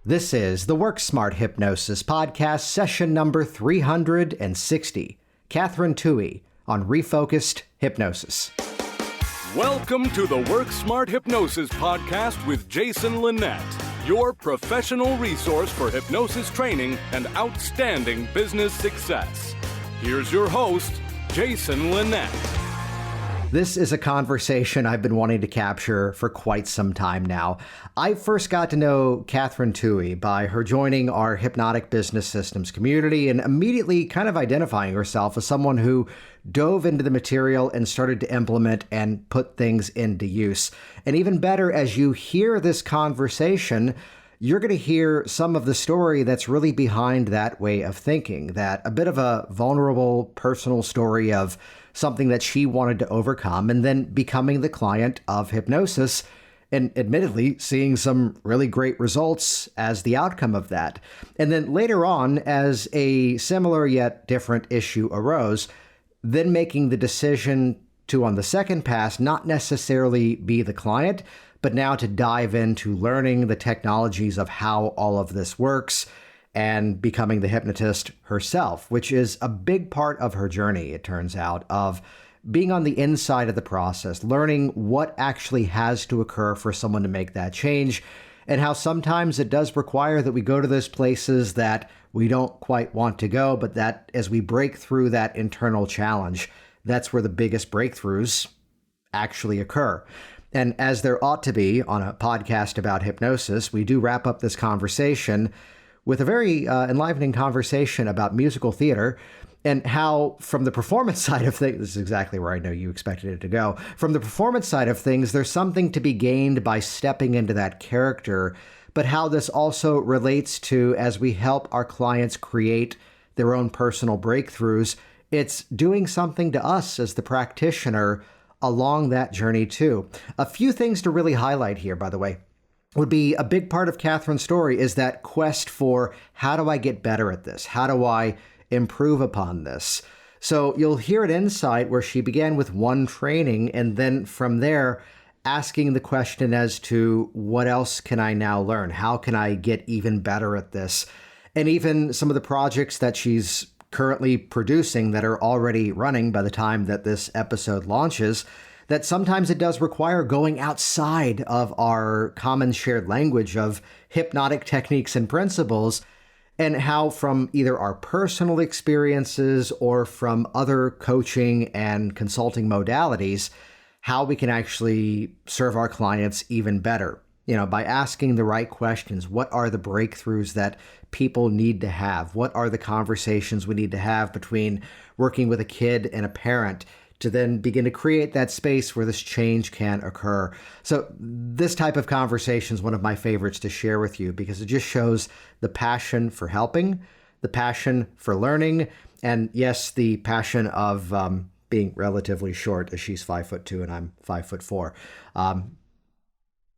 This is the Work Smart Hypnosis podcast, session number 360. Kathryn Toohey on Refocused Hypnosis. Welcome to the Work Smart Hypnosis podcast with Jason Linett, your professional resource for hypnosis training and outstanding business success. Here's your host, Jason Linett. This is a conversation I've been wanting to capture for quite some time now. I first got to know Kathryn Toohey by her joining our Hypnotic Business Systems community and immediately kind of identifying herself as someone who dove into the material and started to implement and put things into use. And even better, as you hear this conversation, you're going to hear some of the story that's really behind that way of thinking, that a bit of a vulnerable personal story of something that she wanted to overcome and then becoming the client of hypnosis and admittedly seeing some really great results as the outcome of that. And then later on, as a similar yet different issue arose, then making the decision to, on the second pass, not necessarily be the client, but now to dive into learning the technologies of how all of this works and becoming the hypnotist herself, which is a big part of her journey, it turns out, of being on the inside of the process, learning what actually has to occur for someone to make that change, and how sometimes it does require that we go to those places that we don't quite want to go, but that as we break through that internal challenge, that's where the biggest breakthroughs actually occur. And as there ought to be on a podcast about hypnosis, we do wrap up this conversation with a very enlivening conversation about musical theater and how, from the performance side of things, this is exactly where I know you expected it to go. From the performance side of things, there's something to be gained by stepping into that character, but how this also relates to, as we help our clients create their own personal breakthroughs, it's doing something to us as the practitioner along that journey too. A few things to really highlight here, by the way, would be a big part of Kathryn's story is that quest for how do I get better at this? How do I improve upon this? So you'll hear an insight where she began with one training and then from there asking the question as to what else can I now learn? How can I get even better at this? And even some of the projects that she's currently producing that are already running by the time that this episode launches, that sometimes it does require going outside of our common shared language of hypnotic techniques and principles, and how from either our personal experiences or from other coaching and consulting modalities, how we can actually serve our clients even better. By asking the right questions. What are the breakthroughs that people need to have? What are the conversations we need to have between working with a kid and a parent to then begin to create that space where this change can occur? So this type of conversation is one of my favorites to share with you because it just shows the passion for helping, the passion for learning, and yes, the passion of being relatively short, as she's 5'2" and I'm 5'4".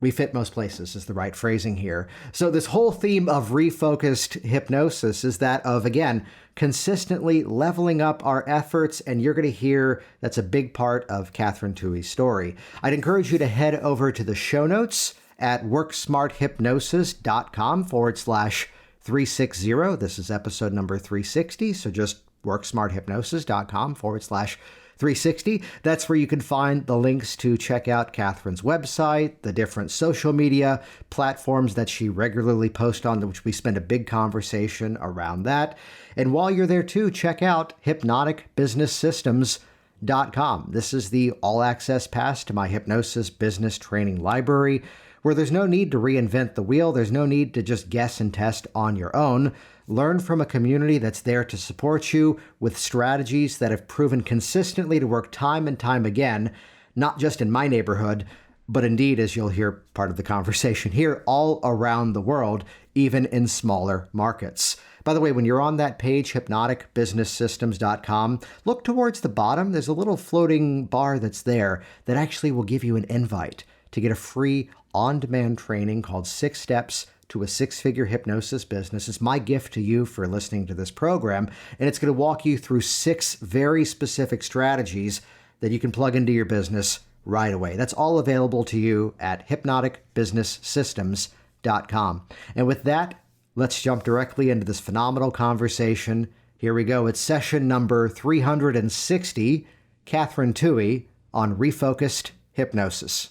We fit most places is the right phrasing here. So this whole theme of refocused hypnosis is that of, again, consistently leveling up our efforts. And you're going to hear that's a big part of Kathryn Toohey's story. I'd encourage you to head over to the show notes at worksmarthypnosis.com/360. This is episode number 360. So just worksmarthypnosis.com/360. That's where you can find the links to check out Kathryn's website, the different social media platforms that she regularly posts on, which we spend a big conversation around that. And while you're there too, check out hypnoticbusinesssystems.com. This is the all-access pass to my hypnosis business training library, where there's no need to reinvent the wheel. There's no need to just guess and test on your own. Learn from a community that's there to support you with strategies that have proven consistently to work time and time again, not just in my neighborhood, but indeed, as you'll hear part of the conversation here, all around the world, even in smaller markets. By the way, when you're on that page, hypnoticbusinesssystems.com, look towards the bottom. There's a little floating bar that's there that actually will give you an invite to get a free on-demand training called 6 Steps to a Six-Figure Hypnosis Business. It's my gift to you for listening to this program, and it's going to walk you through 6 very specific strategies that you can plug into your business right away. That's all available to you at hypnoticbusinesssystems.com. hypnotherapy.com. And with that, let's jump directly into this phenomenal conversation. Here we go. It's session number 360, Kathryn Toohey on Refocused Hypnosis.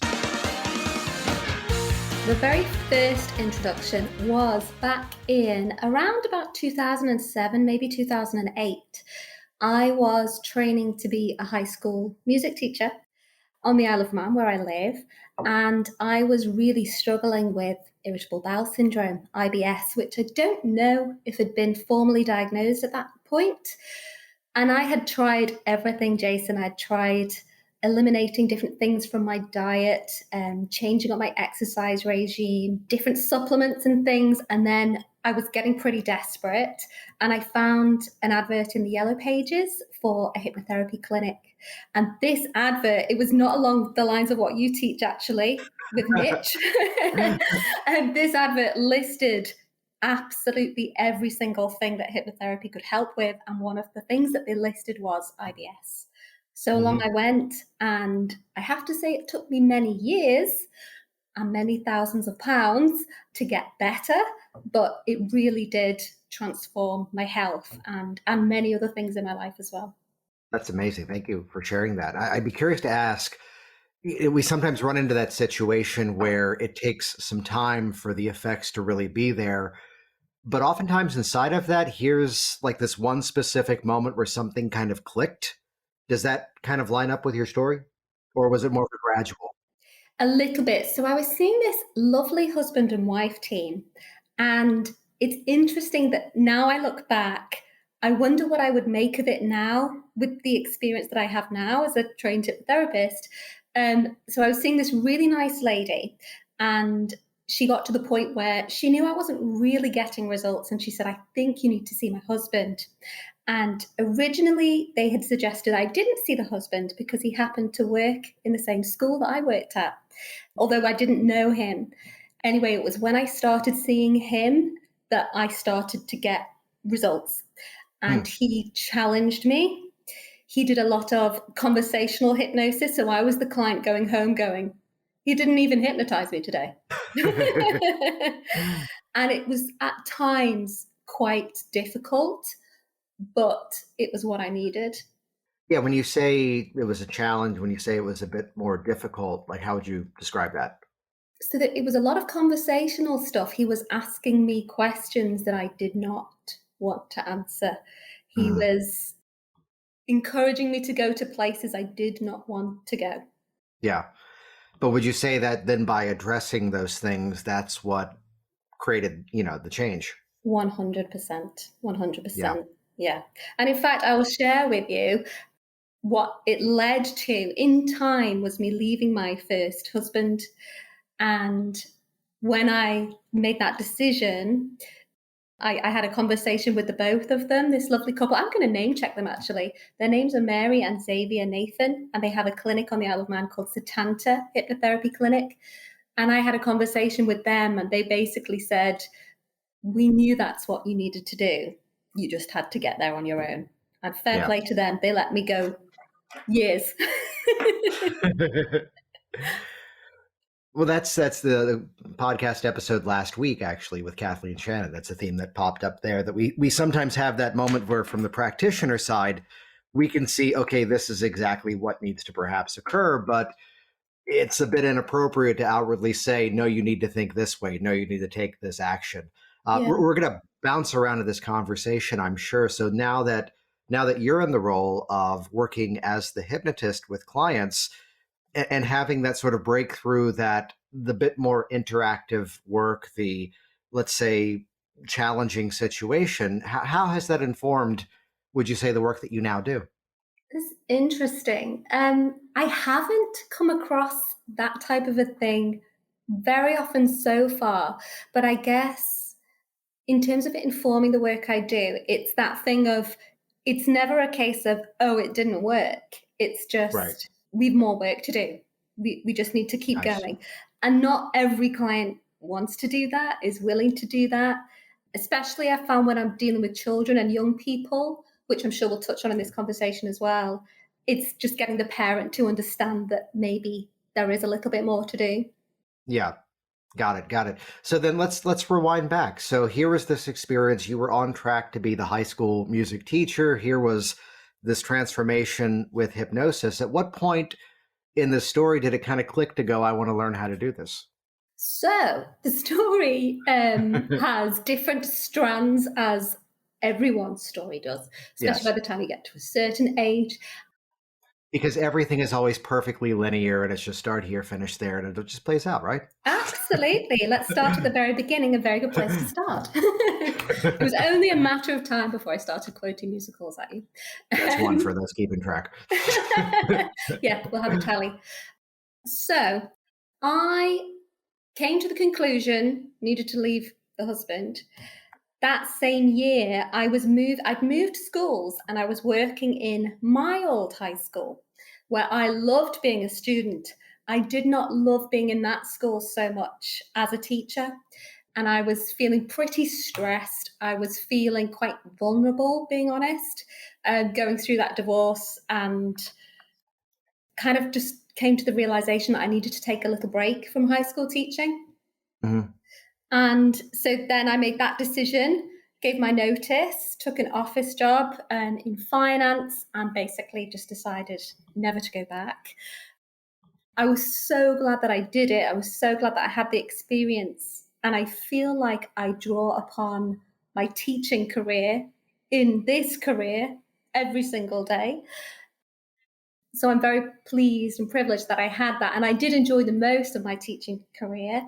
The very first introduction was back in around about 2007, maybe 2008. I was training to be a high school music teacher on the Isle of Man, where I live, and I was really struggling with irritable bowel syndrome, IBS, which I don't know if had been formally diagnosed at that point. And I had tried everything, Jason. I'd tried eliminating different things from my diet, changing up my exercise regime, different supplements and things. And then I was getting pretty desperate. And I found an advert in the Yellow Pages for a hypnotherapy clinic. And this advert, it was not along the lines of what you teach, actually, with Mitch. And this advert listed absolutely every single thing that hypnotherapy could help with. And one of the things that they listed was IBS. So along I went, and I have to say it took me many years and many thousands of pounds to get better, but it really did transform my health and many other things in my life as well. That's amazing. Thank you for sharing that. I'd be curious to ask, we sometimes run into that situation where it takes some time for the effects to really be there. But oftentimes inside of that, here's like this one specific moment where something kind of clicked. Does that kind of line up with your story? Or was it more of a gradual? A little bit. So I was seeing this lovely husband and wife team. And it's interesting that now I look back, I wonder what I would make of it now with the experience that I have now as a trained hypnotherapist. So I was seeing this really nice lady, and she got to the point where she knew I wasn't really getting results. And she said, I think you need to see my husband. And originally they had suggested I didn't see the husband because he happened to work in the same school that I worked at, although I didn't know him. Anyway, it was when I started seeing him that I started to get results. And he challenged me. He did a lot of conversational hypnosis. So I was the client going home going, he didn't even hypnotize me today. And it was at times quite difficult, but it was what I needed. Yeah, when you say it was a challenge, when you say it was a bit more difficult, like how would you describe that? So that it was a lot of conversational stuff. He was asking me questions that I did not want to answer. He was encouraging me to go to places I did not want to go. Yeah. But would you say that then by addressing those things, that's what created, the change? 100%. 100%. Yeah. And in fact, I will share with you what it led to in time was me leaving my first husband. And when I made that decision, I had a conversation with the both of them, this lovely couple. I'm going to name check them, actually. Their names are Mary and Xavier Nathan, and they have a clinic on the Isle of Man called Satanta Hypnotherapy Clinic. And I had a conversation with them, and they basically said, we knew that's what you needed to do. You just had to get there on your own. And fair play to them. They let me go years. Well, that's the podcast episode last week, actually, with Kathleen and Shannon. That's a theme that popped up there, that we sometimes have that moment where from the practitioner side, we can see, okay, this is exactly what needs to perhaps occur, but it's a bit inappropriate to outwardly say, no, you need to think this way. No, you need to take this action. We're going to bounce around in this conversation, I'm sure. So now that you're in the role of working as the hypnotist with clients, and having that sort of breakthrough, that the bit more interactive work, the, let's say, challenging situation, how has that informed, would you say, the work that you now do? It's interesting. I haven't come across that type of a thing very often so far, but I guess in terms of it informing the work I do, it's that thing of, it's never a case of, oh, it didn't work. It's just, we've more work to do. We just need to keep going. And not every client wants to do that, is willing to do that. Especially I found when I'm dealing with children and young people, which I'm sure we'll touch on in this conversation as well. It's just getting the parent to understand that maybe there is a little bit more to do. Yeah. Got it. Got it. So then let's rewind back. So here was this experience. You were on track to be the high school music teacher. Here was this transformation with hypnosis. At what point in the story did it kind of click to go, I want to learn how to do this? So the story has different strands, as everyone's story does, especially Yes. by the time you get to a certain age. Because everything is always perfectly linear and it's just start here, finish there, and it just plays out, right? Absolutely. Let's start at the very beginning, a very good place to start. It was only a matter of time before I started quoting musicals at you. That's one for those keeping track. Yeah, we'll have a tally. So I came to the conclusion, needed to leave the husband. That same year, I'd moved schools and I was working in my old high school where I loved being a student. I did not love being in that school so much as a teacher. And I was feeling pretty stressed. I was feeling quite vulnerable, being honest, going through that divorce, and kind of just came to the realization that I needed to take a little break from high school teaching. Mm-hmm. And so then I made that decision, gave my notice, took an office job in finance, and basically just decided never to go back. I was so glad that I did it. I was so glad that I had the experience. And I feel like I draw upon my teaching career in this career every single day. So I'm very pleased and privileged that I had that. And I did enjoy the most of my teaching career.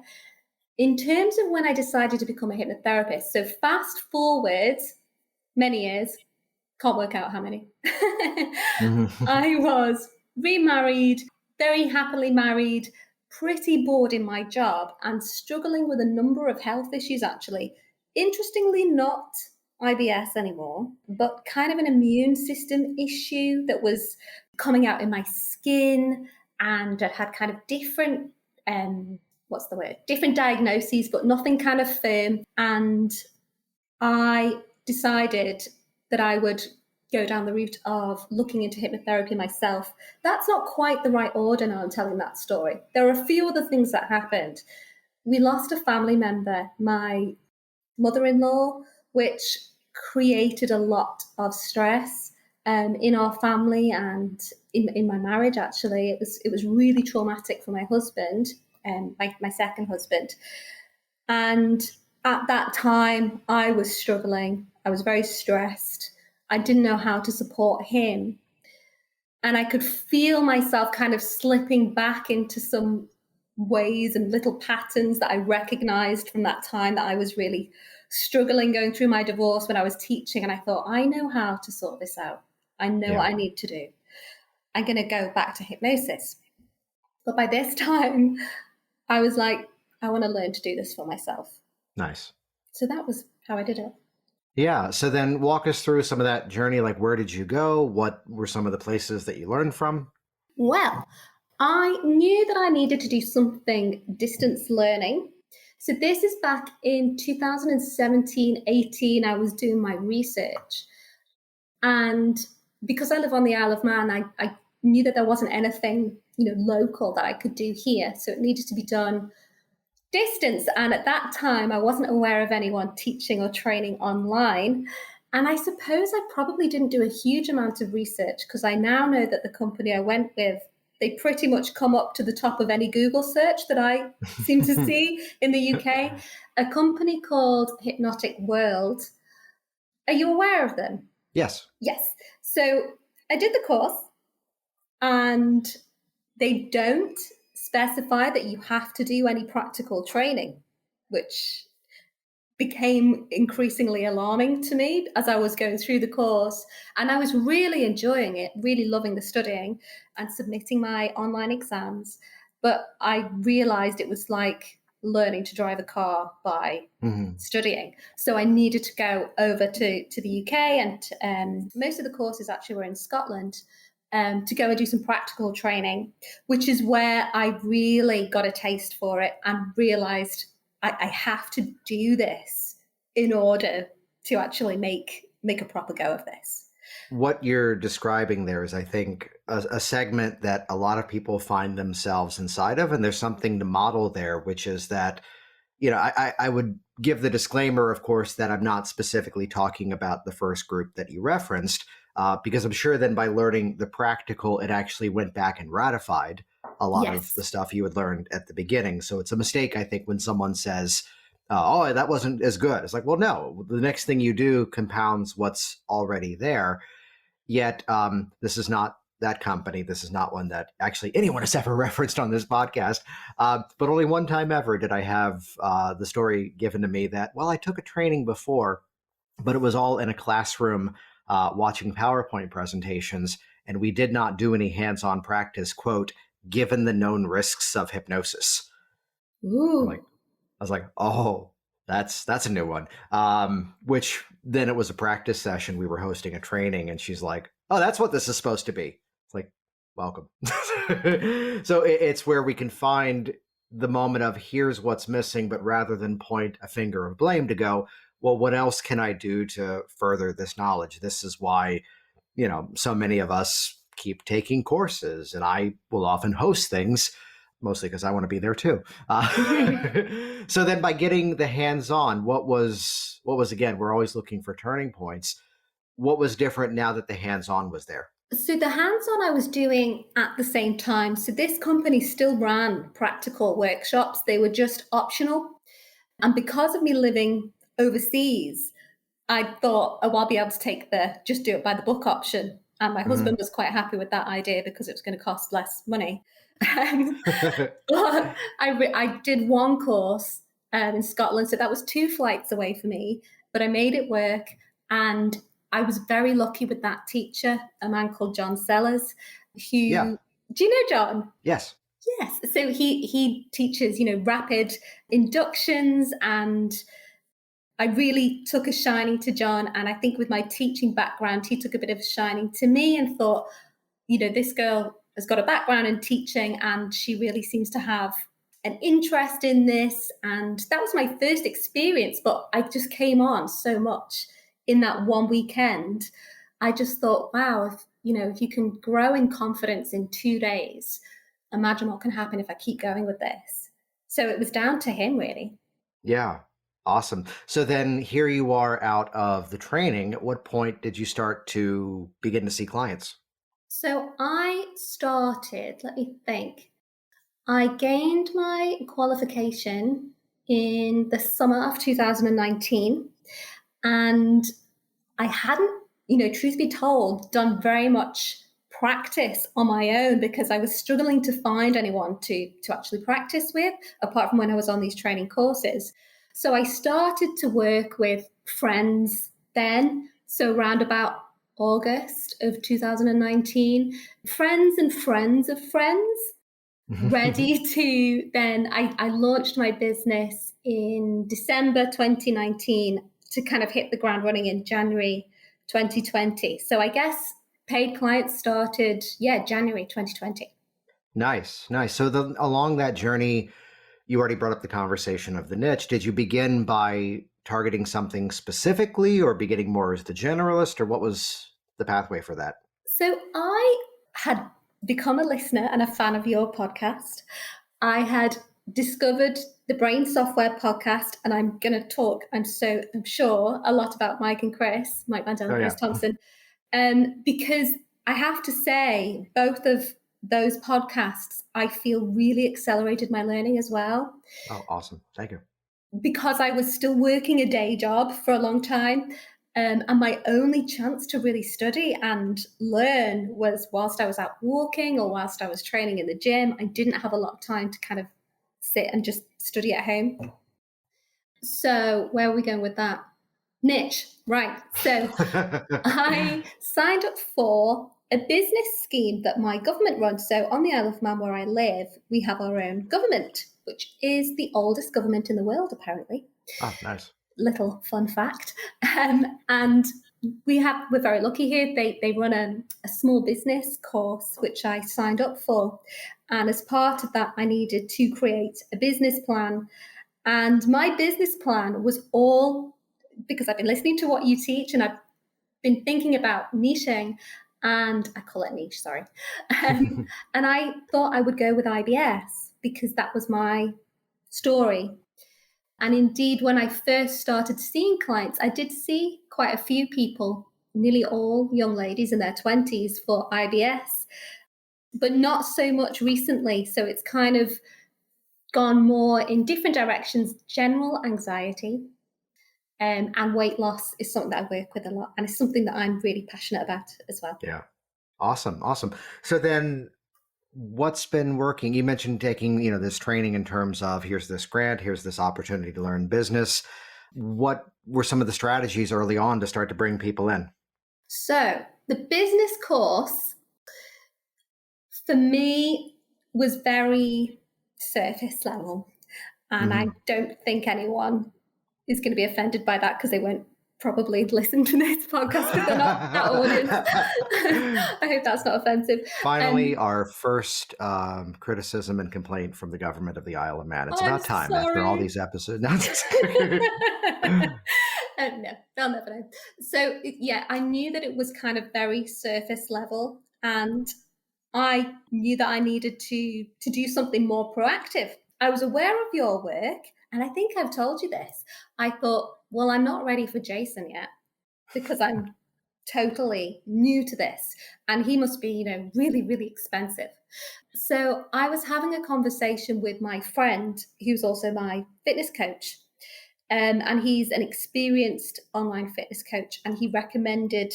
In terms of when I decided to become a hypnotherapist, so fast forward many years, can't work out how many. Mm-hmm. I was remarried, very happily married, pretty bored in my job, and struggling with a number of health issues, actually. Interestingly, not IBS anymore, but kind of an immune system issue that was coming out in my skin, and I had kind of different different diagnoses, but nothing kind of firm. And I decided that I would go down the route of looking into hypnotherapy myself. That's not quite the right order now I'm telling that story. There are a few other things that happened. We lost a family member, my mother-in-law, which created a lot of stress in our family and in my marriage. Actually, it was really traumatic for my husband, my second husband. And at that time, I was struggling. I was very stressed. I didn't know how to support him. And I could feel myself kind of slipping back into some ways and little patterns that I recognized from that time that I was really struggling going through my divorce when I was teaching. And I thought, I know how to sort this out. I know what I need to do. I'm going to go back to hypnosis. But by this time, I was like, I want to learn to do this for myself. Nice. So that was how I did it. Yeah. So then walk us through some of that journey. Like, where did you go? What were some of the places that you learned from? Well, I knew that I needed to do something distance learning. So this is back in 2017, 18, I was doing my research. And because I live on the Isle of Man, I knew that there wasn't anything, local that I could do here. So it needed to be done distance. And at that time, I wasn't aware of anyone teaching or training online. And I suppose I probably didn't do a huge amount of research, because I now know that the company I went with, they pretty much come up to the top of any Google search that I seem to see in the UK. A company called Hypnotic World. Are you aware of them? Yes. Yes. So I did the course, and they don't specify that you have to do any practical training, which became increasingly alarming to me as I was going through the course. And I was really enjoying it, really loving the studying and submitting my online exams. But I realized it was like learning to drive a car by studying. So I needed to go over to the UK, and most of the courses actually were in Scotland, to go and do some practical training, which is where I really got a taste for it and realized I have to do this in order to actually make a proper go of this. What you're describing there is, I think, a segment that a lot of people find themselves inside of, and there's something to model there, which is that, I would give the disclaimer, of course, that I'm not specifically talking about the first group that you referenced, because I'm sure then by learning the practical, it actually went back and ratified a lot of Yes. the stuff you had learned at the beginning. So it's a mistake, I think, when someone says, oh, that wasn't as good. It's like, well, no, the next thing you do compounds what's already there. Yet, this is not that company. This is not one that actually anyone has ever referenced on this podcast. But only one time ever did I have the story given to me that, well, I took a training before, but it was all in a classroom watching PowerPoint presentations, and we did not do any hands-on practice, quote, given the known risks of hypnosis. Ooh. I was like, oh, that's a new one. Which then it was a practice session. We were hosting a training, and she's like, oh, that's what this is supposed to be. It's like, welcome. So it's where we can find the moment of here's what's missing, but rather than point a finger of blame, to go, well, what else can I do to further this knowledge? This is why, so many of us keep taking courses, and I will often host things, mostly because I want to be there too. So then by getting the hands-on, what was again, we're always looking for turning points. What was different now that the hands-on was there? So the hands-on I was doing at the same time. So this company still ran practical workshops. They were just optional. And because of me living overseas, I thought, oh, I'll be able to take the just do it by the book option. And my husband was quite happy with that idea because it was going to cost less money. But I did one course in Scotland. So that was 2 flights away for me, but I made it work. And I was very lucky with that teacher, a man called John Sellers, who, Yeah. do you know John? Yes. Yes. So he teaches, rapid inductions, and I really took a shining to John. And I think with my teaching background, he took a bit of a shining to me and thought, this girl has got a background in teaching and she really seems to have an interest in this. And that was my first experience, but I just came on so much in that one weekend. I just thought, wow, if you can grow in confidence in 2 days, imagine what can happen if I keep going with this. So it was down to him, really. Yeah. Awesome. So then here you are out of the training. At what point did you start to begin to see clients? So I started, let me think. I gained my qualification in the summer of 2019, and I hadn't, truth be told, done very much practice on my own because I was struggling to find anyone to actually practice with, apart from when I was on these training courses. So I started to work with friends then. So around about August of 2019, friends and friends of friends, ready to then, I launched my business in December 2019 to kind of hit the ground running in January 2020. So I guess paid clients started, January 2020. Nice. So along that journey, you already brought up the conversation of the niche. Did you begin by targeting something specifically or beginning more as the generalist, or what was the pathway for that? So I had become a listener and a fan of your podcast. I had discovered the Brain Software podcast, and I'm going to talk, I'm sure, a lot about Mike Mandel and Chris Thompson, because I have to say, both of those podcasts, I feel really accelerated my learning as well. Oh, awesome. Thank you. Because I was still working a day job for a long time. And my only chance to really study and learn was whilst I was out walking or whilst I was training in the gym. I didn't have a lot of time to kind of sit and just study at home. So where are we going with that? Niche, right. So I signed up for a business scheme that my government runs. So on the Isle of Man where I live, we have our own government, which is the oldest government in the world, apparently. Oh, nice. Little fun fact. And we're very lucky here. They run a small business course, which I signed up for. And as part of that, I needed to create a business plan. And my business plan was all, because I've been listening to what you teach, and I've been thinking about niching, and I call it niche, sorry. And I thought I would go with IBS because that was my story. And indeed, when I first started seeing clients, I did see quite a few people, nearly all young ladies in their 20s, for IBS, but not so much recently. So it's kind of gone more in different directions. General anxiety and weight loss is something that I work with a lot, and it's something that I'm really passionate about as well. Yeah. Awesome. So then what's been working? You mentioned taking, this training in terms of here's this grant, here's this opportunity to learn business. What were some of the strategies early on to start to bring people in? So the business course for me was very surface level. And I don't think anyone is going to be offended by that because they won't probably listen to this podcast because they're not that audience. I hope that's not offensive. Finally, our first criticism and complaint from the government of the Isle of Man. It's about time after all these episodes. No, they'll never know. So yeah, I knew that it was kind of very surface level, and I knew that I needed to do something more proactive. I was aware of your work, and I think I've told you this. I thought, well, I'm not ready for Jason yet because I'm totally new to this, and he must be, really, really expensive. So I was having a conversation with my friend, who's also my fitness coach, and he's an experienced online fitness coach, and he recommended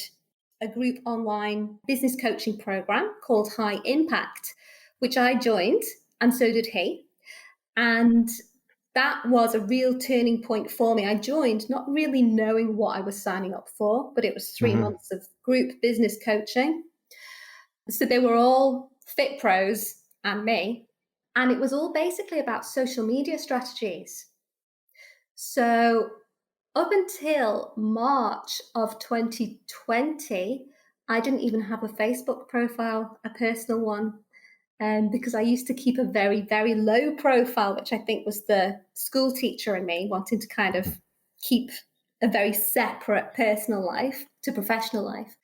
a group online business coaching program called High Impact, which I joined, and so did he. And that was a real turning point for me. I joined not really knowing what I was signing up for, but it was 3 months of group business coaching. So they were all fit pros and me. And it was all basically about social media strategies. So up until March of 2020, I didn't even have a Facebook profile, a personal one. Because I used to keep a very, very low profile, which I think was the school teacher in me wanting to kind of keep a very separate personal life to professional life.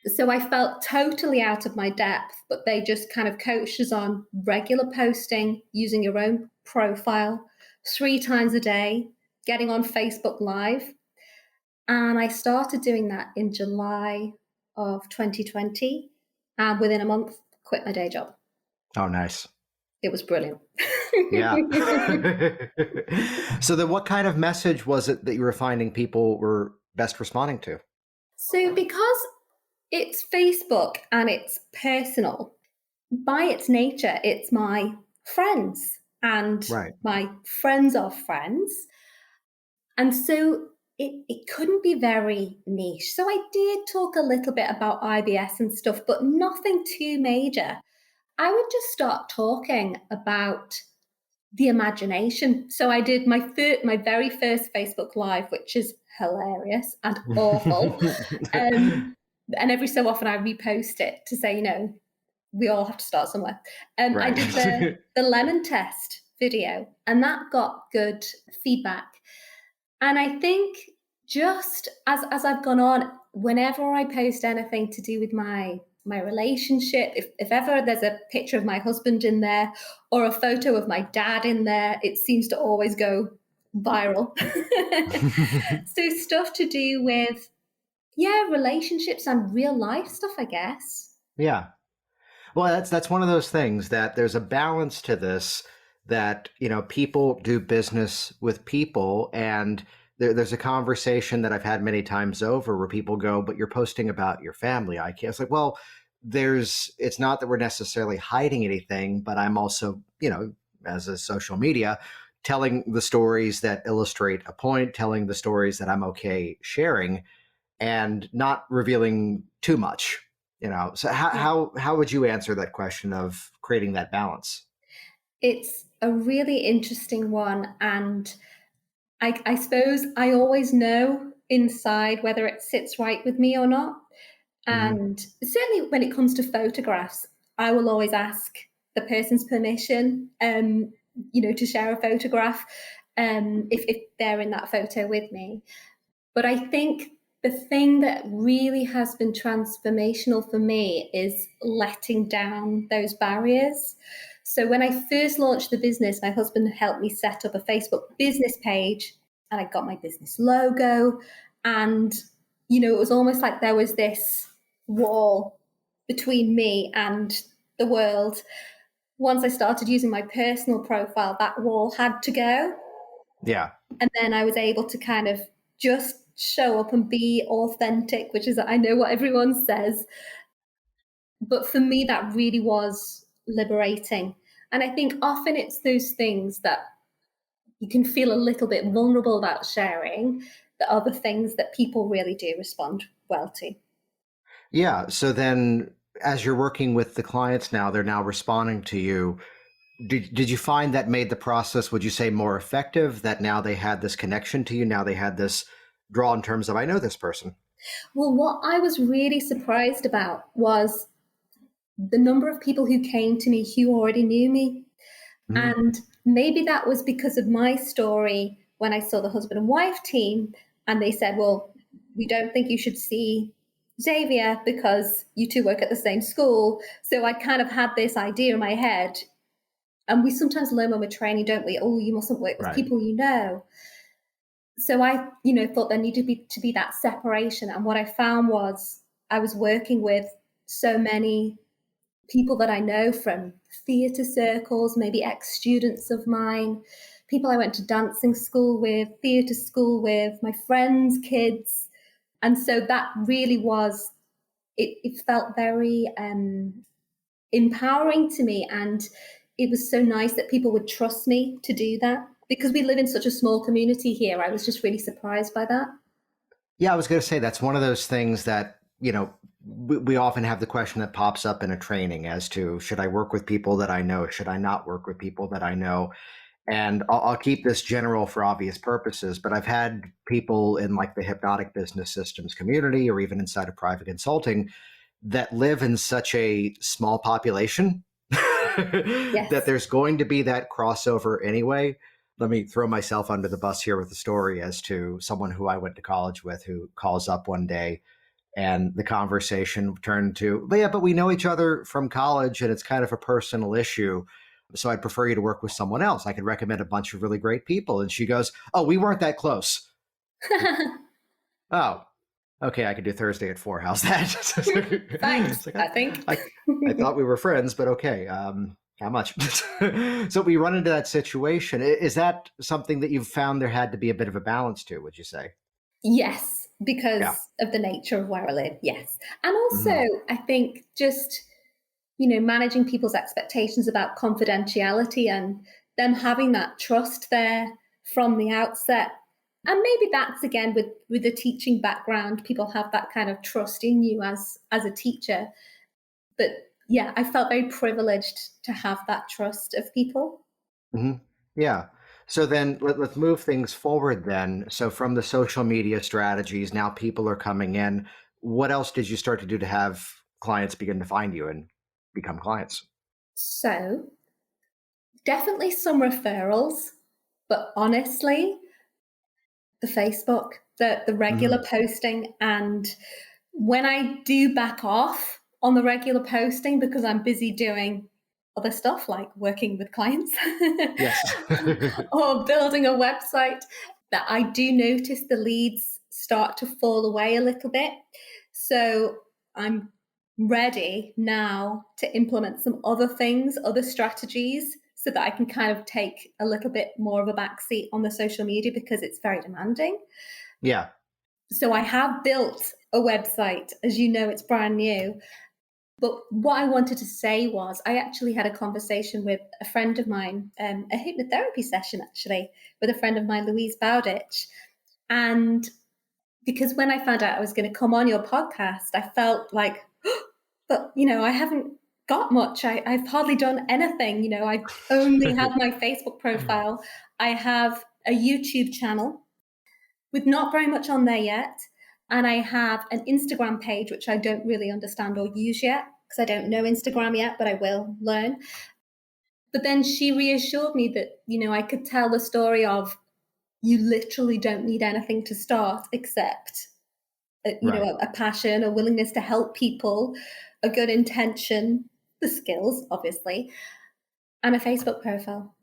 So I felt totally out of my depth, but they just kind of coached us on regular posting, using your own profile 3 times a day, getting on Facebook Live. And I started doing that in July of 2020. And within a month, quit my day job. Oh, nice. It was brilliant. Yeah. So then what kind of message was it that you were finding people were best responding to? So because it's Facebook and it's personal, by its nature, it's my friends and my friends of friends. And so it couldn't be very niche. So I did talk a little bit about IBS and stuff, but nothing too major. I would just start talking about the imagination. So I did my very first Facebook Live, which is hilarious and awful. And every so often I repost it to say, we all have to start somewhere. I did the lemon test video, and that got good feedback. And I think just as I've gone on, whenever I post anything to do with my relationship, if ever there's a picture of my husband in there or a photo of my dad in there, it seems to always go viral. So stuff to do with, relationships and real life stuff, I guess. Yeah. Well, that's one of those things that there's a balance to this, that, people do business with people, and there's a conversation that I've had many times over where people go, but you're posting about your family. I can't. It's like, well, it's not that we're necessarily hiding anything, but I'm also, as a social media, telling the stories that illustrate a point, telling the stories that I'm okay sharing, and not revealing too much. So how would you answer that question of creating that balance? It's a really interesting one. And I suppose I always know inside whether it sits right with me or not. And certainly when it comes to photographs, I will always ask the person's permission, to share a photograph, if they're in that photo with me. But I think The thing that really has been transformational for me is letting down those barriers. So when I first launched the business, my husband helped me set up a Facebook business page, and I got my business logo. And, it was almost like there was this wall between me and the world. Once I started using my personal profile, that wall had to go. Yeah. And then I was able to kind of just show up and be authentic, which is, I know what everyone says. But for me, that really was liberating. And I think often it's those things that you can feel a little bit vulnerable about sharing that are the things that people really do respond well to. Yeah. So then as you're working with the clients now, they're now responding to you. Did you find that made the process, would you say, more effective, that now they had this connection to you? Now they had this draw in terms of, I know this person. Well, what I was really surprised about was the number of people who came to me who already knew me. Mhm. And maybe that was because of my story when I saw the husband and wife team, and they said, well, we don't think you should see Xavier because you two work at the same school. So I kind of had this idea in my head. And we sometimes learn when we're training, don't we? Oh, you mustn't work with Right. people you know. So I, thought there needed to be that separation. And what I found was I was working with so many people that I know from theatre circles, maybe ex-students of mine, people I went to dancing school with, theatre school with, my friends' kids. And so that really was, it felt very empowering to me. And it was so nice that people would trust me to do that. Because we live in such a small community here, I was just really surprised by that. Yeah, I was going to say that's one of those things that, we often have the question that pops up in a training as to, should I work with people that I know? Should I not work with people that I know? And I'll keep this general for obvious purposes, but I've had people in like the hypnotic business systems community or even inside of private consulting that live in such a small population that Yes. there's going to be that crossover anyway. Let me throw myself under the bus here with a story as to someone who I went to college with who calls up one day and the conversation turned to, yeah, but we know each other from college and it's kind of a personal issue. So I'd prefer you to work with someone else. I could recommend a bunch of really great people. And she goes, oh, we weren't that close. Oh, okay, I could do Thursday at 4. How's that? Thanks, Like, I think. I thought we were friends, but okay. How much? So we run into that situation. Is that something that you've found there had to be a bit of a balance to, would you say? Yes, because Yeah. of the nature of where I live. Yes. And also, Mhm. I think just, managing people's expectations about confidentiality and them having that trust there from the outset. And maybe that's again with the teaching background, people have that kind of trust in you as a teacher. But yeah, I felt very privileged to have that trust of people. Mhm. Yeah. So then let's move things forward then. So from the social media strategies, now people are coming in. What else did you start to do to have clients begin to find you and become clients? So definitely some referrals, but honestly, the Facebook, the regular Mhm. posting. And when I do back off on the regular posting because I'm busy doing other stuff like working with clients Yes. or building a website, that I do notice the leads start to fall away a little bit. So I'm ready now to implement some other things, other strategies, so that I can kind of take a little bit more of a backseat on the social media because it's very demanding. Yeah. So I have built a website. As you know, it's brand new. But what I wanted to say was, I actually had a conversation with a friend of mine, a hypnotherapy session actually, with a friend of mine, Louise Bowditch. And because when I found out I was going to come on your podcast, I felt like, but, I haven't got much. I've hardly done anything. I only have my Facebook profile. I have a YouTube channel with not very much on there yet. And I have an Instagram page, which I don't really understand or use yet because I don't know Instagram yet, but I will learn. But then she reassured me that, I could tell the story of you literally don't need anything to start except Right. a passion, a willingness to help people, a good intention, the skills, obviously, and a Facebook profile.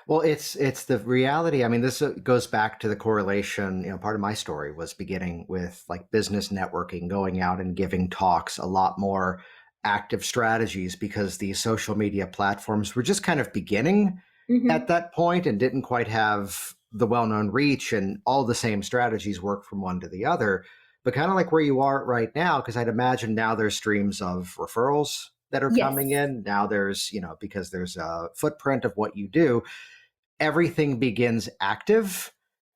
Well, it's the reality. I mean, this goes back to the correlation. Part of my story was beginning with like business networking, going out and giving talks, a lot more active strategies because the social media platforms were just kind of beginning at Hmm. that point and didn't quite have the well-known reach, and all the same strategies work from one to the other. But kind of like where you are right now, because I'd imagine now there's streams of referrals that are coming Yes. in. Now there's, because there's a footprint of what you do, everything begins active,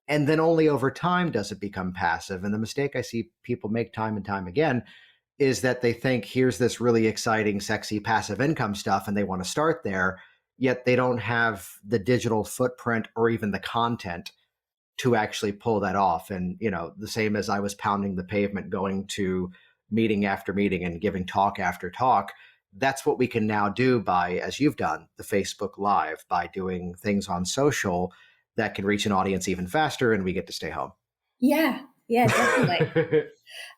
and then only over time does it become passive. And the mistake I see people make time and time again is that they think here's this really exciting, sexy passive income stuff and they want to start there, yet they don't have the digital footprint or even the content to actually pull that off. And, the same as I was pounding the pavement, going to meeting after meeting and giving talk after talk, that's what we can now do by, as you've done, the Facebook Live, by doing things on social that can reach an audience even faster, and we get to stay home. Yeah, yeah, definitely.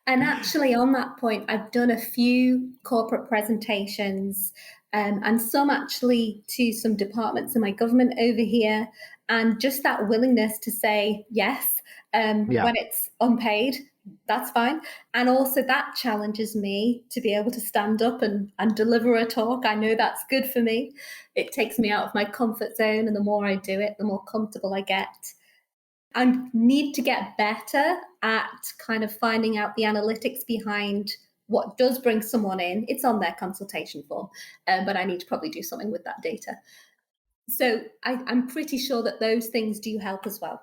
And actually, on that point, I've done a few corporate presentations, and some actually to some departments in my government over here. And just that willingness to say yes Yeah. when it's unpaid, that's fine. And also, that challenges me to be able to stand up and deliver a talk. I know that's good for me. It takes me out of my comfort zone. And the more I do it, the more comfortable I get. I need to get better at kind of finding out the analytics behind what does bring someone in. It's on their consultation form, but I need to probably do something with that data. So I'm pretty sure that those things do help as well.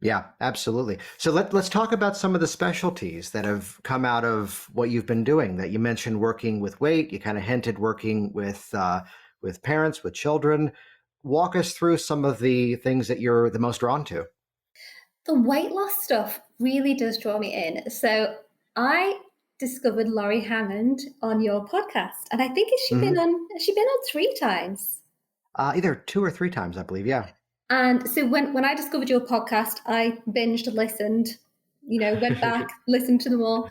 Yeah, absolutely. So let's talk about some of the specialties that have come out of what you've been doing. That you mentioned working with weight. You kind of hinted working with parents, with children. Walk us through some of the things that you're the most drawn to. The weight loss stuff really does draw me in. So I discovered Laurie Hammond on your podcast, and I think Hmm. has she been on 3 times? Either 2 or 3 times, I believe. Yeah. And so when I discovered your podcast, I binged, listened, went back, listened to them all.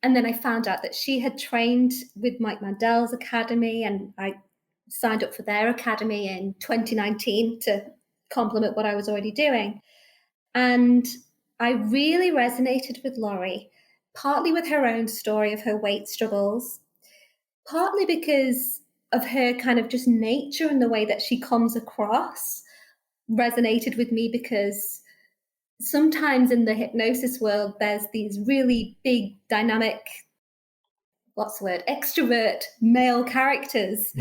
And then I found out that she had trained with Mike Mandel's academy, and I signed up for their academy in 2019 to complement what I was already doing. And I really resonated with Laurie, partly with her own story of her weight struggles, partly because of her kind of just nature and the way that she comes across resonated with me, because sometimes in the hypnosis world, there's these really big, dynamic, what's the word, extrovert male characters,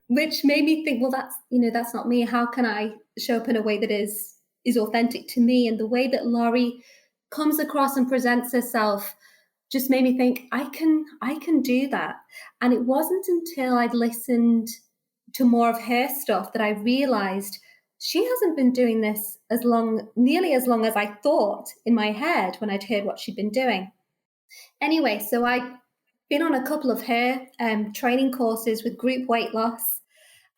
which made me think, well, that's not me. How can I show up in a way that is authentic to me? And the way that Laurie comes across and presents herself just made me think, I can do that. And it wasn't until I'd listened to more of her stuff that I realized she hasn't been doing this nearly as long as I thought in my head when I'd heard what she'd been doing. Anyway, so I'd been on a couple of her training courses with group weight loss.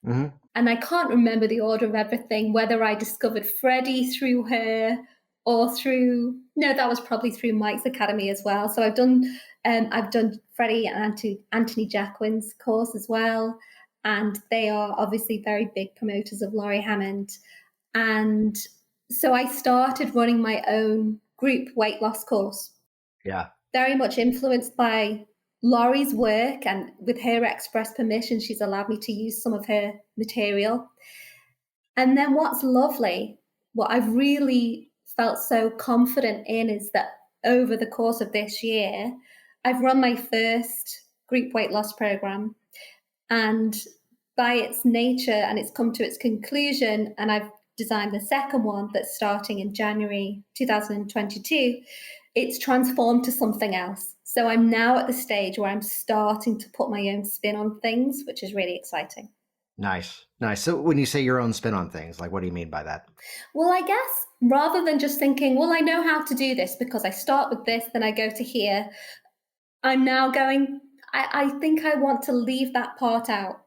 Hmm. And I can't remember the order of everything, whether I discovered Freddie through her or no, that was probably through Mike's Academy as well. So I've done Freddie and Anthony Jacquin's course as well. And they are obviously very big promoters of Laurie Hammond. And so I started running my own group weight loss course, Yeah. very much influenced by Laurie's work, and with her express permission, she's allowed me to use some of her material. And then what's lovely, what I've really felt so confident in, is that over the course of this year, I've run my first group weight loss program. And by its nature, and it's come to its conclusion, and I've designed the second one that's starting in January 2022, it's transformed to something else. So I'm now at the stage where I'm starting to put my own spin on things, which is really exciting. Nice. Nice. So when you say your own spin on things, like what do you mean by that? Well, I guess rather than just thinking, well, I know how to do this because I start with this, then I go to here, I'm now going, I think I want to leave that part out.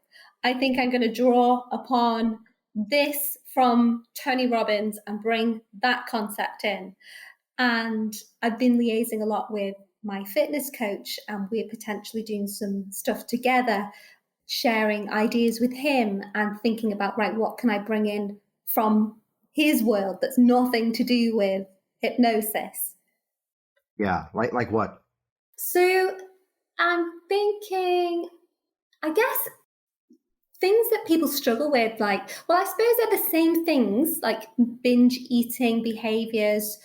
I think I'm going to draw upon this from Tony Robbins and bring that concept in. And I've been liaising a lot with my fitness coach, and we're potentially doing some stuff together, sharing ideas with him and thinking about, right, what can I bring in from his world that's nothing to do with hypnosis? Yeah. Like what? So I'm thinking, I guess, things that people struggle with, like, well, I suppose they're the same things, like binge eating behaviors,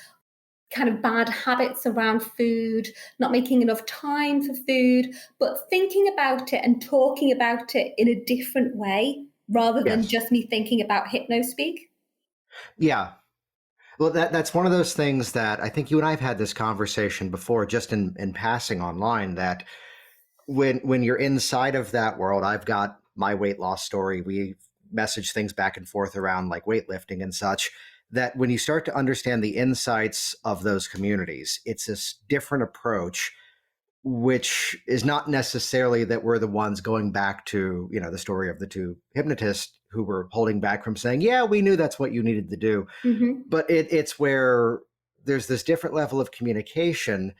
kind of bad habits around food, not making enough time for food, but thinking about it and talking about it in a different way rather than Yes. just me thinking about hypnospeak. Yeah. Well, that's one of those things that I think you and I have had this conversation before, just in passing online, that when you're inside of that world, I've got my weight loss story. We message things back and forth around like weightlifting and such, that when you start to understand the insights of those communities, it's this different approach, which is not necessarily that we're the ones going back to, the story of the two hypnotists who were holding back from saying, yeah, we knew that's what you needed to do. Mm-hmm. But it's where there's this different level of communication.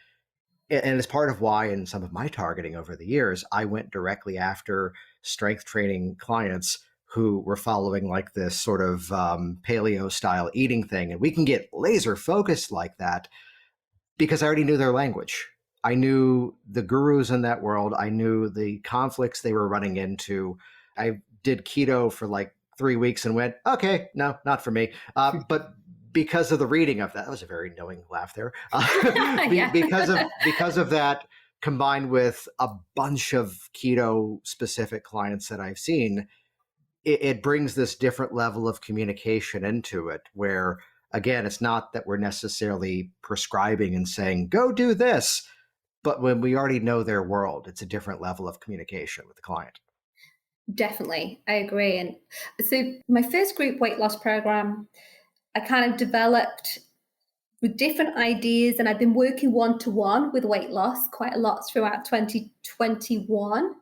And it's part of why in some of my targeting over the years, I went directly after strength training clients who were following like this sort of paleo style eating thing. And we can get laser focused like that because I already knew their language. I knew the gurus in that world. I knew the conflicts they were running into. I did keto for like 3 weeks and went, okay, no, not for me. But because of the reading of that was a very knowing laugh there. Yeah. because of that, combined with a bunch of keto specific clients that I've seen, it brings this different level of communication into it where, again, it's not that we're necessarily prescribing and saying, go do this. But when we already know their world, it's a different level of communication with the client. Definitely. I agree. And so my first group weight loss program, I kind of developed with different ideas, and I've been working one-to-one with weight loss quite a lot throughout 2021.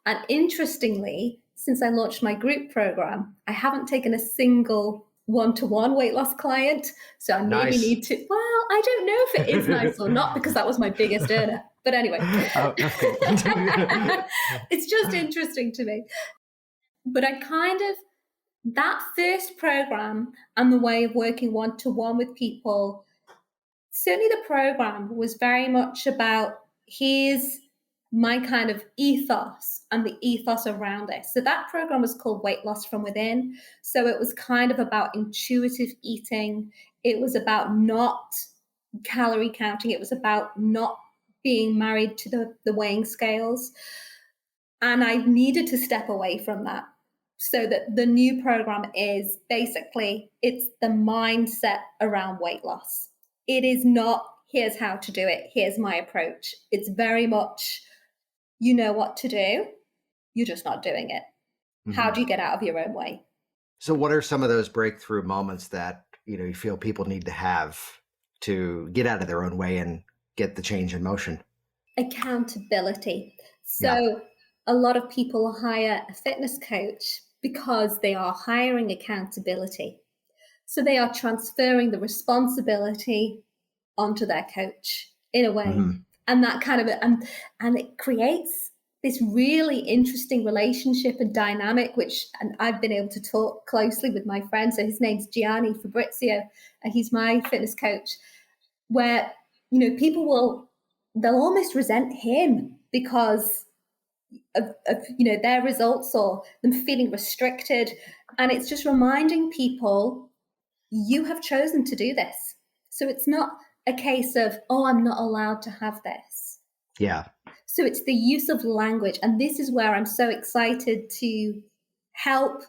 And interestingly, since I launched my group program, I haven't taken a single one-to-one weight loss client. So I maybe need to, well, I don't know if it is nice or not, because that was my biggest earner. But anyway, it's just interesting to me. But I kind of, that first program and the way of working one-to-one with people, certainly the program was very much about here's my kind of ethos and the ethos around it. So that program was called Weight Loss from Within. So it was kind of about intuitive eating. It was about not calorie counting. It was about not being married to the weighing scales. And I needed to step away from that. So that the new program is basically, it's the mindset around weight loss. It is not, here's how to do it, here's my approach. It's very much, you know what to do, you're just not doing it. Mm-hmm. How do you get out of your own way? So what are some of those breakthrough moments that, you feel people need to have to get out of their own way and get the change in motion? Accountability. So a lot of people hire a fitness coach because they are hiring accountability. So they are transferring the responsibility onto their coach in a way. Mm-hmm. And that kind of, and it creates this really interesting relationship and dynamic, and I've been able to talk closely with my friend. So his name's Gianni Fabrizio, and he's my fitness coach, where, people they'll almost resent him because of their results or them feeling restricted. And it's just reminding people, you have chosen to do this. So it's not a case of, oh, I'm not allowed to have this. Yeah. So it's the use of language. And this is where I'm so excited to help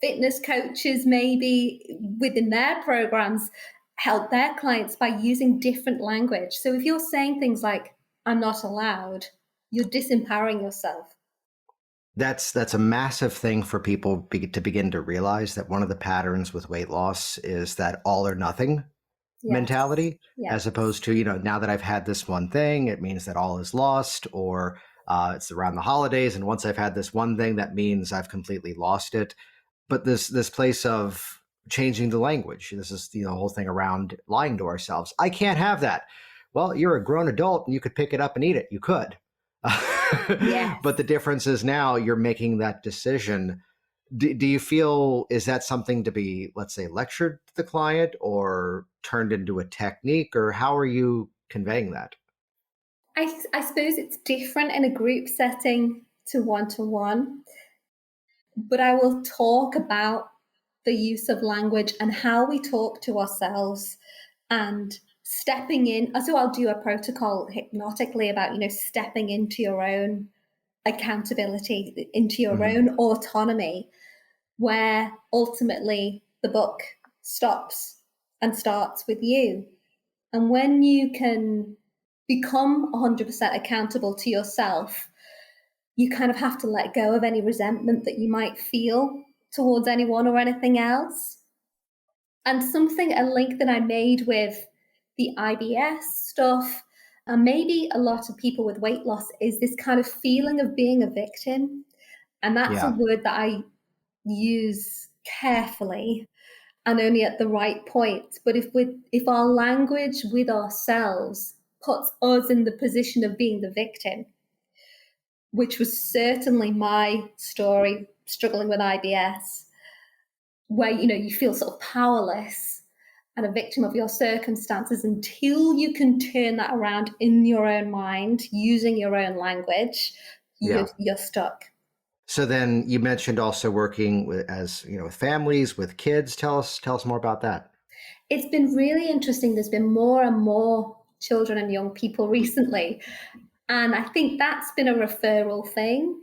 fitness coaches, maybe within their programs, help their clients by using different language. So if you're saying things like, I'm not allowed, you're disempowering yourself. That's a massive thing for people to begin to realize, that one of the patterns with weight loss is that all or nothing mentality, as opposed to, now that I've had this one thing, it means that all is lost, or it's around the holidays, and once I've had this one thing, that means I've completely lost it. But this place of changing the language, this is the whole thing around lying to ourselves. I can't have that. well, you're a grown adult and you could pick it up and eat it. You could. Yes. But the difference is now you're making that decision. Do you feel, is that something to be, let's say, lectured to the client or turned into a technique, or how are you conveying that? I suppose it's different in a group setting to one-to-one, but I will talk about the use of language and how we talk to ourselves and stepping in. So I'll do a protocol hypnotically about, stepping into your own accountability, into your Mm-hmm. own autonomy, where ultimately the book stops and starts with you. And when you can become 100% accountable to yourself, you kind of have to let go of any resentment that you might feel towards anyone or anything else. And a link that I made with the IBS stuff, and maybe a lot of people with weight loss, is this kind of feeling of being a victim. And that's a Yeah. word that I use carefully and only at the right point. But if our language with ourselves puts us in the position of being the victim, which was certainly my story struggling with IBS, where you feel sort of powerless and a victim of your circumstances until you can turn that around in your own mind using your own language, Yeah. you're stuck. So then you mentioned also working with, with families, with kids. Tell us more about that. It's been really interesting. There's been more and more children and young people recently. And I think that's been a referral thing.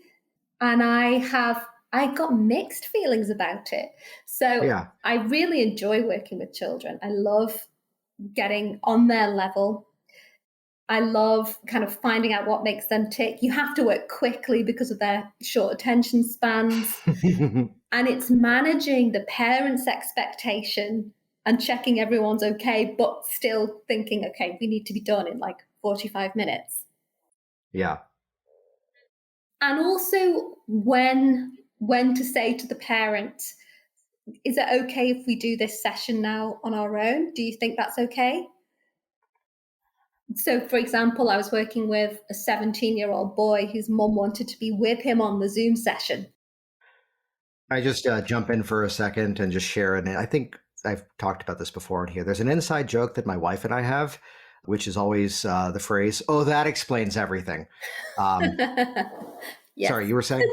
And I got mixed feelings about it. So Yeah. I really enjoy working with children. I love getting on their level. I love kind of finding out what makes them tick. You have to work quickly because of their short attention spans. And it's managing the parents' expectation and checking everyone's okay, but still thinking, okay, we need to be done in like 45 minutes. Yeah. And also when to say to the parent, is it okay if we do this session now on our own? Do you think that's okay? So, for example, I was working with a 17-year-old boy whose mum wanted to be with him on the Zoom session. I just jump in for a second and just share it. And I think I've talked about this before in here. There's an inside joke that my wife and I have, which is always the phrase, "Oh, that explains everything." Yes. Sorry, you were saying?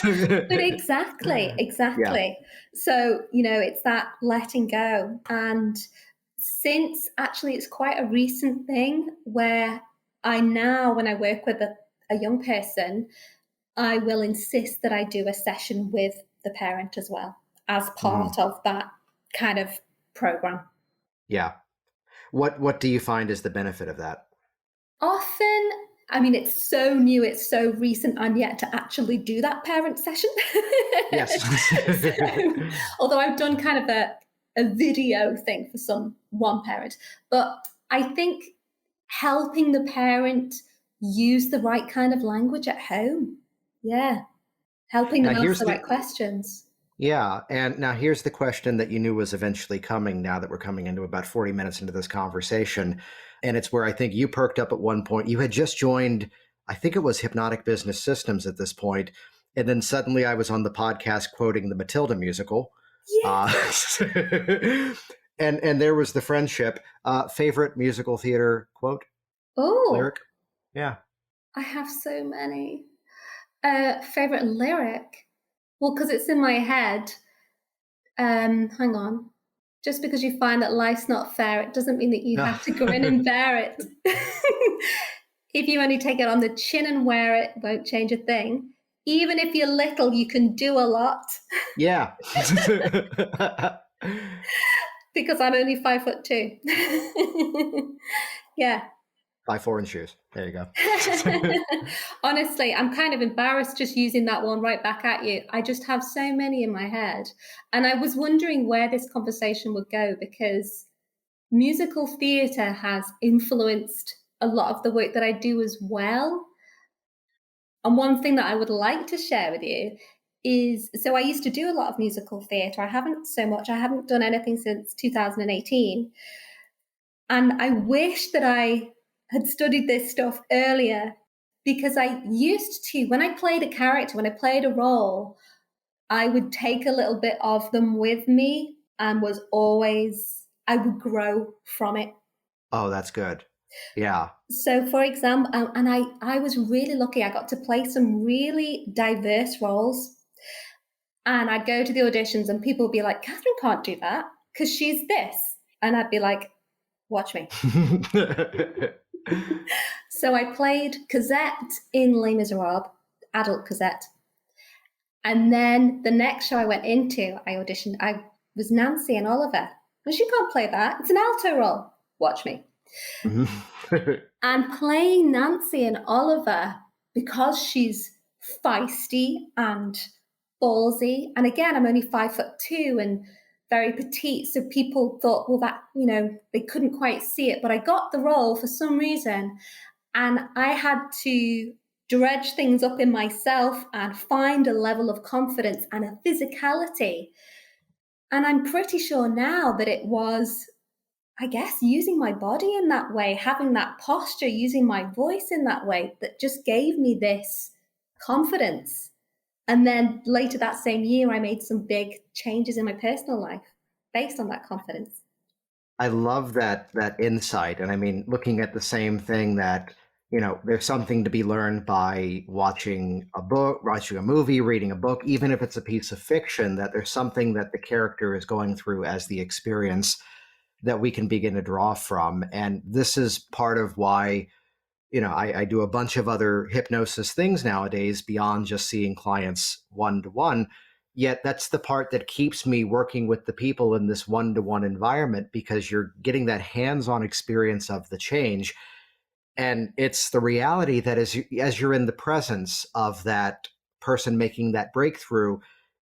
But exactly. Yeah. So, it's that letting go. And since actually it's quite a recent thing where when I work with a young person, I will insist that I do a session with the parent as well as part of that kind of program. Yeah. What do you find is the benefit of that? Often, I mean, it's so new, it's so recent, I'm yet to actually do that parent session. Yes. So, although I've done kind of a video thing for one parent, but I think helping the parent use the right kind of language at home. Yeah. Helping Now them ask here's the the right questions. Yeah, and now here's the question that you knew was eventually coming now that we're coming into about 40 minutes into this conversation. And it's where I think you perked up at one point. You had just joined, I think it was Hypnotic Business Systems at this point. And then suddenly I was on the podcast quoting the Matilda musical. Yes. And there was the friendship. Favorite musical theater quote, Oh, lyric? Yeah. I have so many. Favorite lyric? Well, because it's in my head. Hang on. Just because you find that life's not fair, it doesn't mean that you have to grin and bear it. If you only take it on the chin and wear it, won't change a thing. Even if you're little, you can do a lot. Yeah. Because I'm only 5'2". Yeah. Buy 4-inch shoes. There you go. Honestly, I'm kind of embarrassed just using that one right back at you. I just have so many in my head. And I was wondering where this conversation would go because musical theatre has influenced a lot of the work that I do as well. And one thing that I would like to share with you is, so I used to do a lot of musical theatre. I haven't done anything since 2018. And I wish that I had studied this stuff earlier, because I used to, when I played a character, when I played a role, I would take a little bit of them with me and I would grow from it. Oh, that's good. Yeah. So, for example, and I was really lucky. I got to play some really diverse roles. And I'd go to the auditions and people would be like, Kathryn can't do that because she's this. And I'd be like, watch me. So I played Cosette in Les Miserables, adult Cosette. And then the next show I went into, I auditioned, I was Nancy and Oliver. And she can't play that. It's an alto role. Watch me. And playing Nancy and Oliver, because she's feisty and ballsy, and again, I'm only 5'2" and very petite, so people thought, well, that, they couldn't quite see it, but I got the role for some reason, and I had to dredge things up in myself and find a level of confidence and a physicality. And I'm pretty sure now that it was, I guess, using my body in that way, having that posture, using my voice in that way, that just gave me this confidence. And then later that same year, I made some big changes in my personal life based on that confidence. I love that insight. And I mean, looking at the same thing that, there's something to be learned by watching a book, watching a movie, reading a book, even if it's a piece of fiction, that there's something that the character is going through as the experience that we can begin to draw from. And this is part of why, I do a bunch of other hypnosis things nowadays beyond just seeing clients one-to-one. Yet that's the part that keeps me working with the people in this one-to-one environment, because you're getting that hands-on experience of the change. And it's the reality that as you're in the presence of that person making that breakthrough,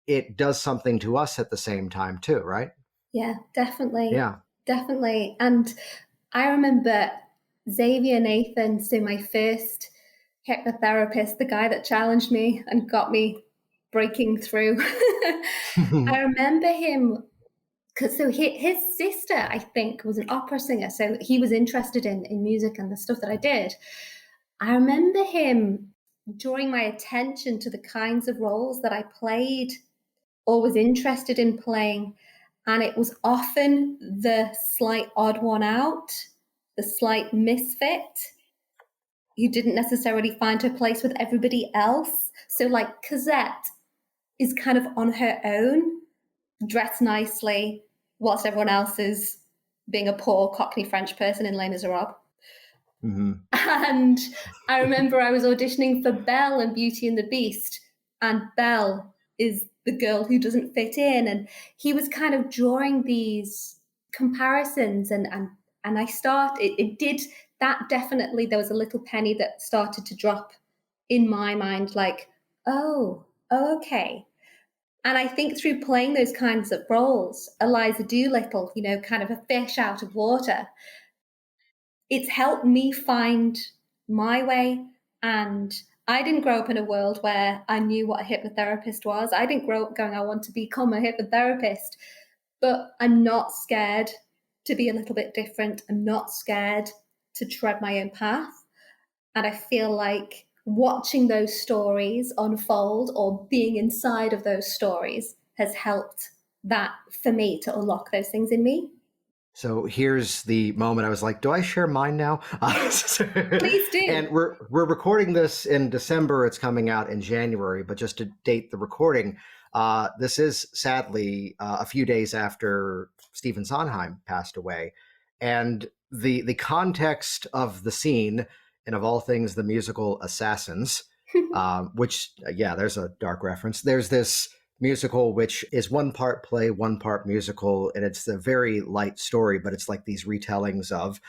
it does something to us at the same time too, right? Yeah, definitely. Yeah. Definitely. And I remember Xavier Nathan, so my first hypnotherapist, the guy that challenged me and got me breaking through. I remember him, because his sister, I think, was an opera singer. So he was interested in music and the stuff that I did. I remember him drawing my attention to the kinds of roles that I played or was interested in playing. And it was often the slight odd one out, the slight misfit. You didn't necessarily find her place with everybody else. So like Cosette is kind of on her own, dressed nicely, whilst everyone else is being a poor Cockney French person in Les Miserables. Mm-hmm. And I remember I was auditioning for Belle in Beauty and the Beast, and Belle is the girl who doesn't fit in. And he was kind of drawing these comparisons, and I it did that. Definitely there was a little penny that started to drop in my mind, like, oh, okay. And I think through playing those kinds of roles, Eliza Doolittle, kind of a fish out of water, it's helped me find my way. And I didn't grow up in a world where I knew what a hypnotherapist was. I didn't grow up going, I want to become a hypnotherapist. But I'm not scared to be a little bit different. I'm not scared to tread my own path. And I feel like watching those stories unfold or being inside of those stories has helped that for me to unlock those things in me. So here's the moment I was like, do I share mine now? Please do. And we're recording this in December. It's coming out in January, but just to date the recording, this is sadly a few days after Stephen Sondheim passed away. And the context of the scene, and of all things, the musical Assassins, which, there's a dark reference. There's this musical which is one part play, one part musical, and it's a very light story, but it's like these retellings of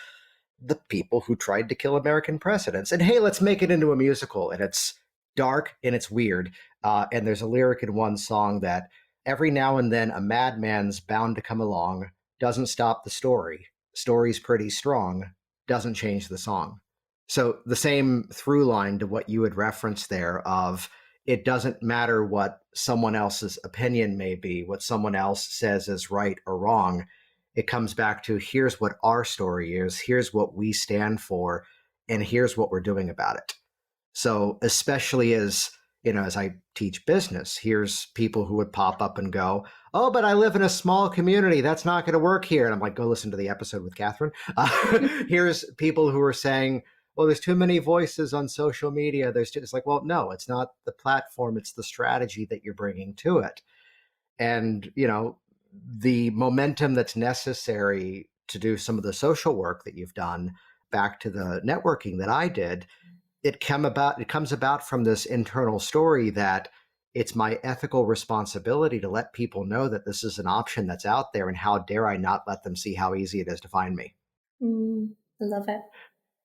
the people who tried to kill American presidents. And hey, let's make it into a musical. And it's dark and it's weird. And there's a lyric in one song that every now and then a madman's bound to come along, doesn't stop the story. Story's pretty strong, doesn't change the song. So the same through line to what you had referenced there of it doesn't matter what someone else's opinion may be, what someone else says is right or wrong. It comes back to here's what our story is, here's what we stand for, and here's what we're doing about it. So especially as I teach business, here's people who would pop up and go, oh, but I live in a small community. That's not going to work here. And I'm like, go listen to the episode with Kathryn. Here's people who are saying, well, there's too many voices on social media. It's like, well, no, it's not the platform. It's the strategy that you're bringing to it. And, the momentum that's necessary to do some of the social work that you've done, back to the networking that I did, it comes about from this internal story that it's my ethical responsibility to let people know that this is an option that's out there, and how dare I not let them see how easy it is to find me. I love it.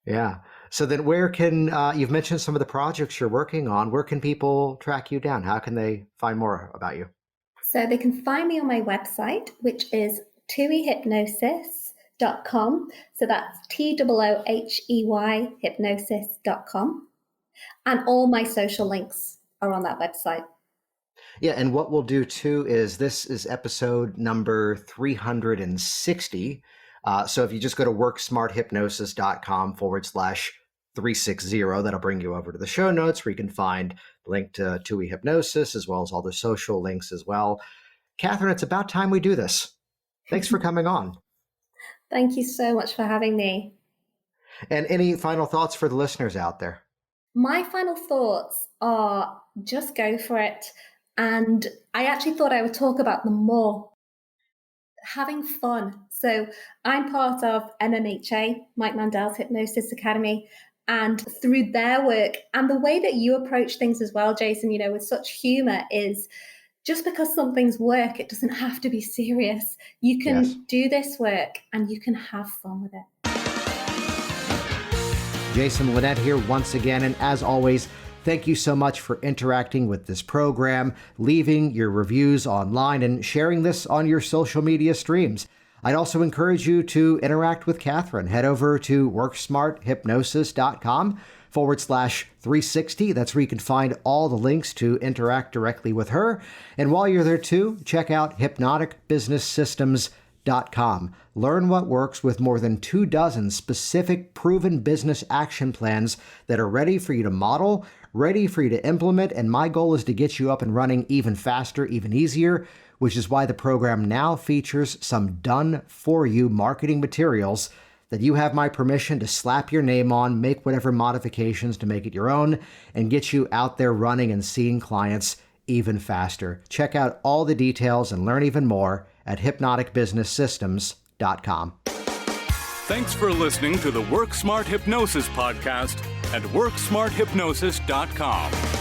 Yeah. So then where can, you've mentioned some of the projects you're working on. Where can people track you down? How can they find more about you? So they can find me on my website, which is tooheyhypnosis.com. So that's TOOHEY hypnosis.com. And all my social links are on that website. Yeah, and what we'll do too is, this is episode number 360. So if you just go to worksmarthypnosis.com/360, that'll bring you over to the show notes, where you can find the link to Toohey Hypnosis, as well as all the social links as well. Kathryn, it's about time we do this. Thanks for coming on. Thank you so much for having me. And any final thoughts for the listeners out there? My final thoughts are, just go for it. And I actually thought I would talk about them more. Having fun. So I'm part of MMHA, Mike Mandel's Hypnosis Academy, and through their work and the way that you approach things as well, Jason, with such humor, is just because something's work, it doesn't have to be serious. You can do this work and you can have fun with it. Jason Linett here once again, and as always, thank you so much for interacting with this program, leaving your reviews online, and sharing this on your social media streams. I'd also encourage you to interact with Kathryn. Head over to worksmarthypnosis.com/360. That's where you can find all the links to interact directly with her. And while you're there too, check out hypnoticbusinesssystems.com. Learn what works with more than 24 specific proven business action plans that are ready for you to model, ready for you to implement, and my goal is to get you up and running even faster, even easier, which is why the program now features some done-for-you marketing materials that you have my permission to slap your name on, make whatever modifications to make it your own, and get you out there running and seeing clients even faster. Check out all the details and learn even more at hypnoticbusinesssystems.com. Thanks for listening to the Work Smart Hypnosis podcast at worksmarthypnosis.com.